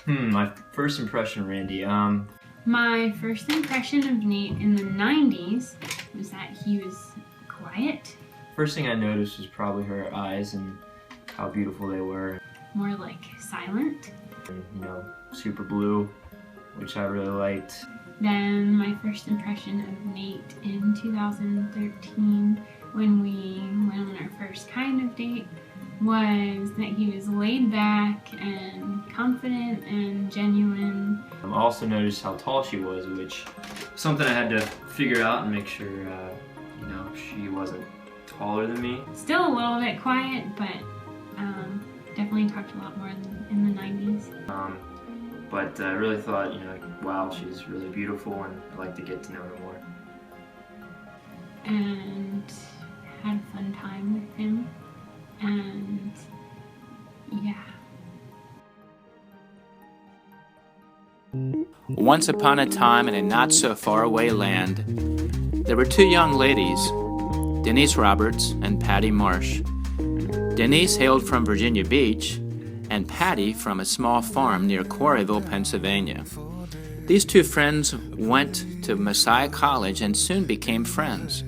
My first impression of Randy. My first impression of Nate in the 90s was that he was quiet. First thing I noticed was probably her eyes and how beautiful they were. More like silent. And, you know, super blue, which I really liked. Then my first impression of Nate in 2013 when we went on our first kind of date was that he was laid back and confident and genuine. I also noticed how tall she was, which was something I had to figure out and make sure, you know, she wasn't taller than me. Still a little bit quiet, but definitely talked a lot more in the 90s. But I really thought, you know, like, wow, she's really beautiful, and I'd like to get to know her more. And had a fun time with him, and yeah. Once upon a time in a not so far away land, there were two young ladies, Denise Roberts and Patty Marsh. Denise hailed from Virginia Beach, and Patty from a small farm near Quarryville, Pennsylvania. These two friends went to Messiah College and soon became friends.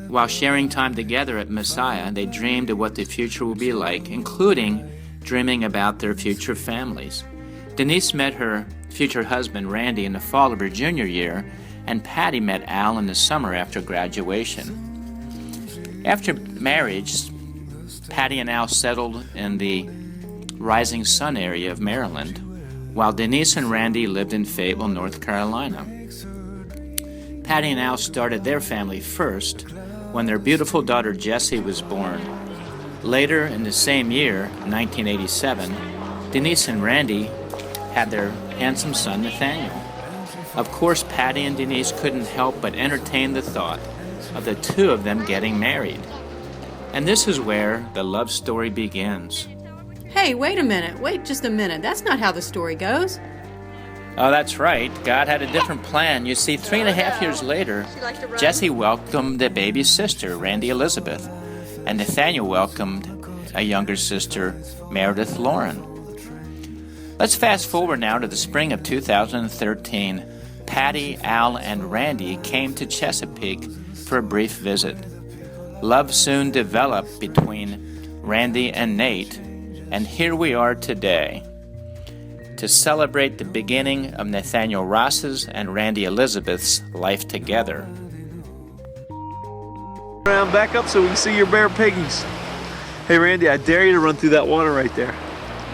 While sharing time together at Messiah, they dreamed of what the future would be like, including dreaming about their future families. Denise met her future husband, Randy, in the fall of her junior year, and Patty met Al in the summer after graduation. After marriage, Patty and Al settled in the Rising Sun area of Maryland, while Denise and Randy lived in Fayetteville, North Carolina. Patty and Al started their family first when their beautiful daughter Jessie was born. Later in the same year, 1987, Denise and Randy had their handsome son Nathaniel. Of course, Patty and Denise couldn't help but entertain the thought of the two of them getting married. And this is where the love story begins. Hey, wait a minute. Wait just a minute. That's not how the story goes. Oh, that's right. God had a different plan. You see, 3.5 years later, Jessie welcomed a baby sister, Randy Elizabeth, and Nathaniel welcomed a younger sister, Meredith Lauren. Let's fast forward now to the spring of 2013. Patty, Al, and Randy came to Chesapeake for a brief visit. Love soon developed between Randy and Nate, and here we are today to celebrate the beginning of Nathaniel Ross's and Randy Elizabeth's life together. Around back up so we can see your bare piggies. Hey Randy, I dare you to run through that water right there.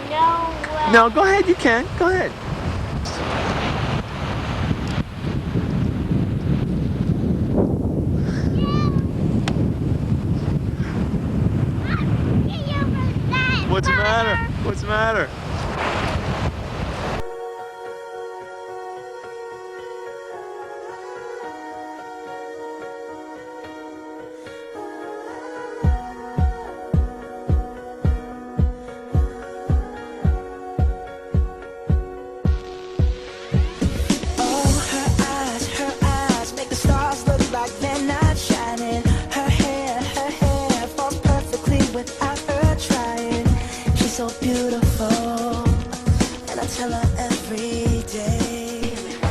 No way. No, go ahead, you can. Go ahead. What's the matter? What's the matter?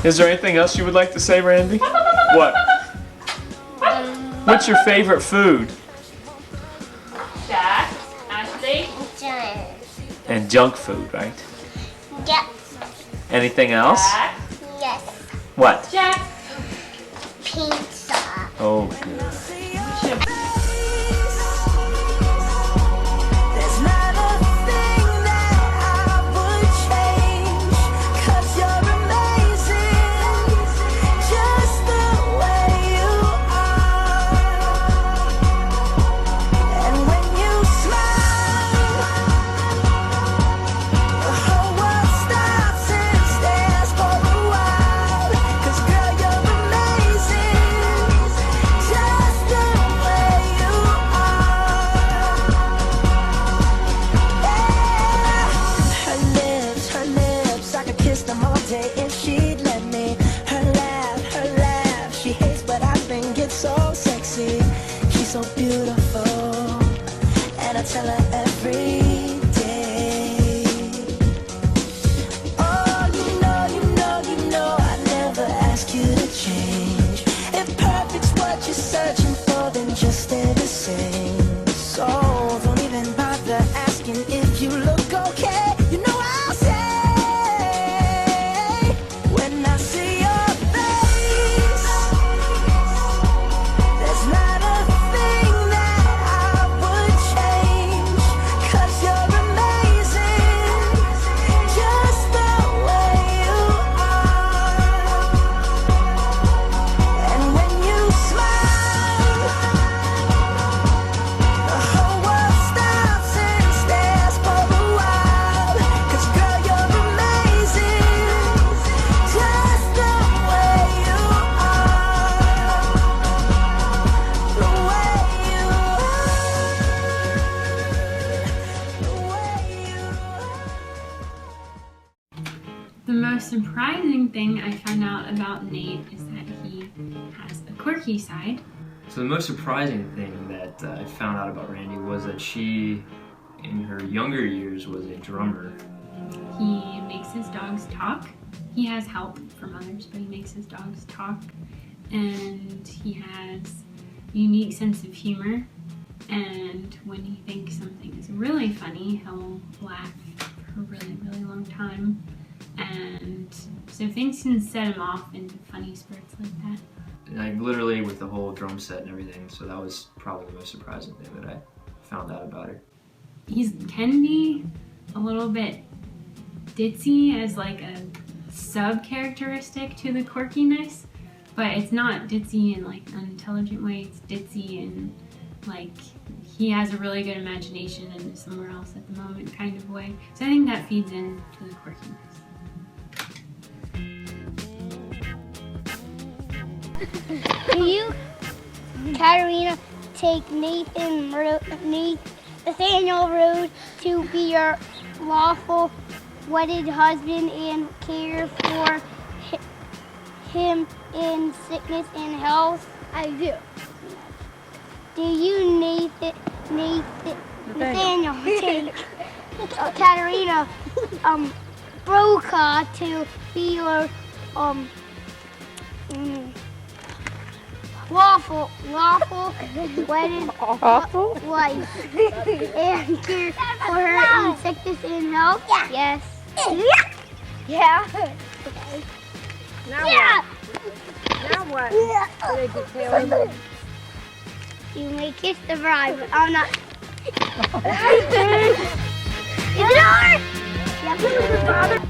Is there anything else you would like to say, Randy? What? What's your favorite food? Jack, Ashley. And junk food, right? Yes. Anything else? Jack. Yes. What? Jack. Pizza. Oh, good. Just The most surprising thing I found out about Nate is that he has a quirky side. So the most surprising thing that I found out about Randi was that she, in her younger years, was a drummer. He makes his dogs talk. He has help from others, but he makes his dogs talk. And he has a unique sense of humor. And when he thinks something is really funny, he'll laugh for a really, really long time. And so things can set him off into funny spurts like that. Like literally with the whole drum set and everything, so that was probably the most surprising thing that I found out about her. He can be a little bit ditzy as like a sub-characteristic to the quirkiness, but it's not ditzy in like an unintelligent way, it's ditzy in like he has a really good imagination and is somewhere else at the moment kind of way. So I think that feeds into the quirkiness. Do you, Katarina, take Nathaniel Road to be your lawful wedded husband and care for him in sickness and health? I do. Do you, Nathaniel, take Katarina Brokaw to be your lawful wedded wife and care for her in sickness and health? Yes. Yeah. Now what? You may kiss the bride, but I'm not. Is it over?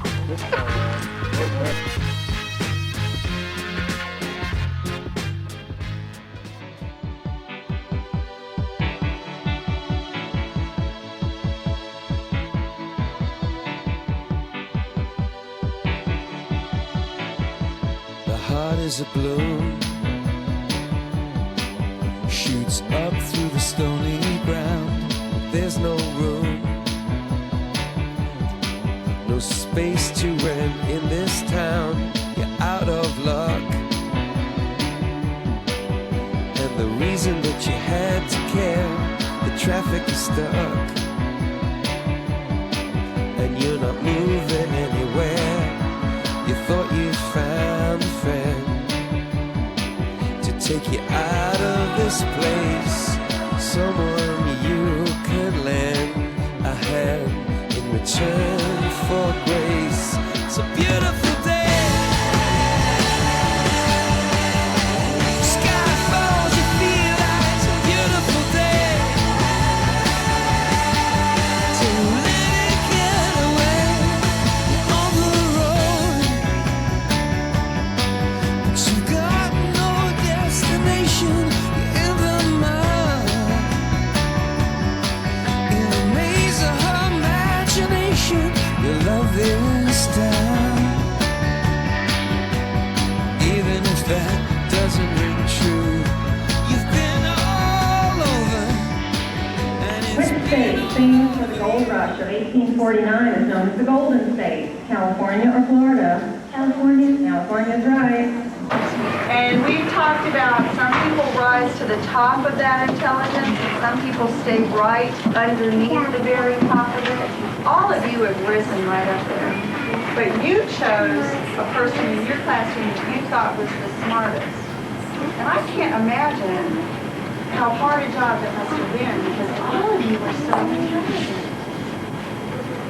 Heart is a balloon, shoots up through the stony ground. There's no room, no space to rent in this town. You're out of luck, and the reason that you had to care, the traffic is stuck, and you're not moving anywhere. You thought you'd found a friend to take you out of this place, someone you could lend a hand in return for grace. It's a beautiful day. Sky falls, you feel like it's a beautiful day to let it get away on the road. You've got no destination, you're in the mud, in the maze of her imagination. Your love is down, even if that doesn't ring true. You've been all over, and Which state, famous for the gold rush of 1849, is known as the Golden State? California or Florida? California. California's right. And we've talked about some people rise to the top of that intelligence, and some people stay right underneath the very top of it. All of you have risen right up there. But you chose a person in your classroom that you thought was the smartest. And I can't imagine how hard a job that must have been, because all of you were so intelligent.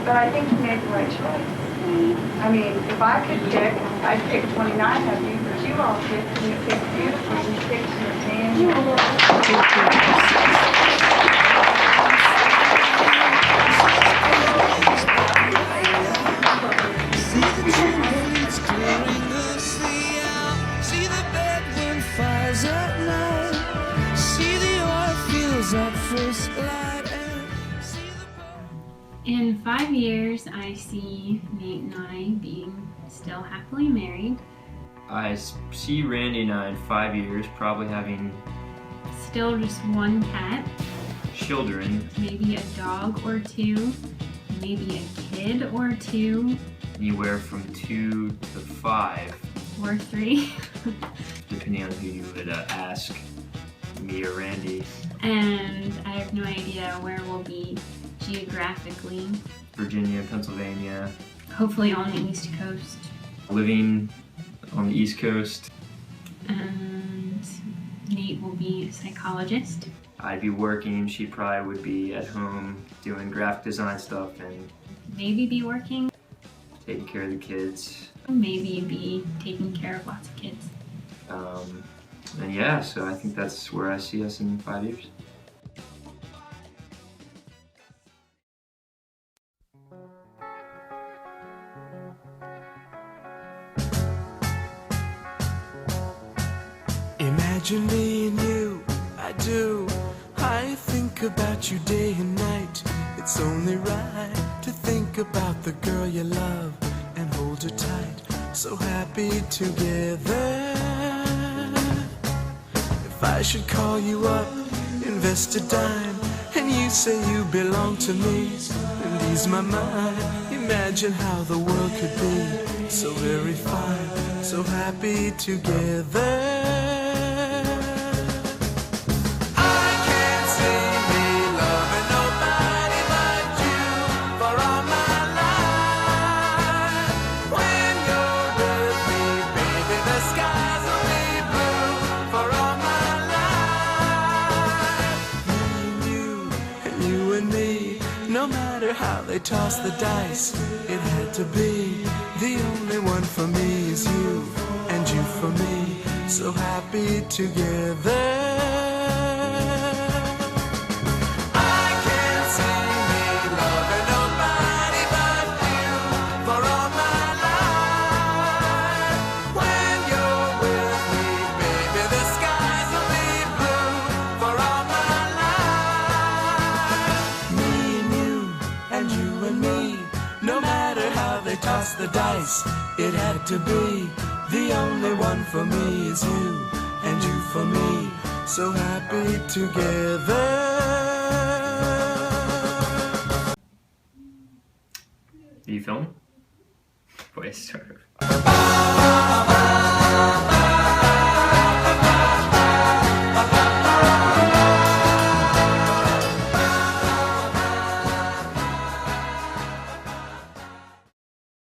But I think you made the right choice. I mean, if I could pick, I'd pick 29 of you, but you all picked, and you picked beautiful, and you picked Nathaniel. see the chimneys clearing the sea out, see the bedroom fires at night, see the oil fields at first light, and see the In 5 years, I see Nate and I being still happily married, I see Randi and I in 5 years probably having still just one cat, children, maybe a dog or two, maybe a kid or two, anywhere from 2 to 5, or 3. depending on who you would ask, me or Randy. And I have no idea where we'll be geographically. Virginia, Pennsylvania. Hopefully on the East Coast. Living on the East Coast. And Nate will be a psychologist. I'd be working, she probably would be at home doing graphic design stuff and Maybe be working. taking care of the kids. Maybe be taking care of lots of kids. And yeah, so I think that's where I see us in 5 years. Imagine me and you, I do. I think about you day and night. It's only right to think about the girl you love and hold her tight. So happy together. If I should call you up, invest a dime, and you say you belong to me and ease my mind. Imagine how the world could be so very fine, so happy together. How they toss the dice, it had to be. The only one for me is you, and you for me, so happy together. Toss the dice, it had to be. The only one for me is you, and you for me, so happy together. Are you filming? Voice sort of.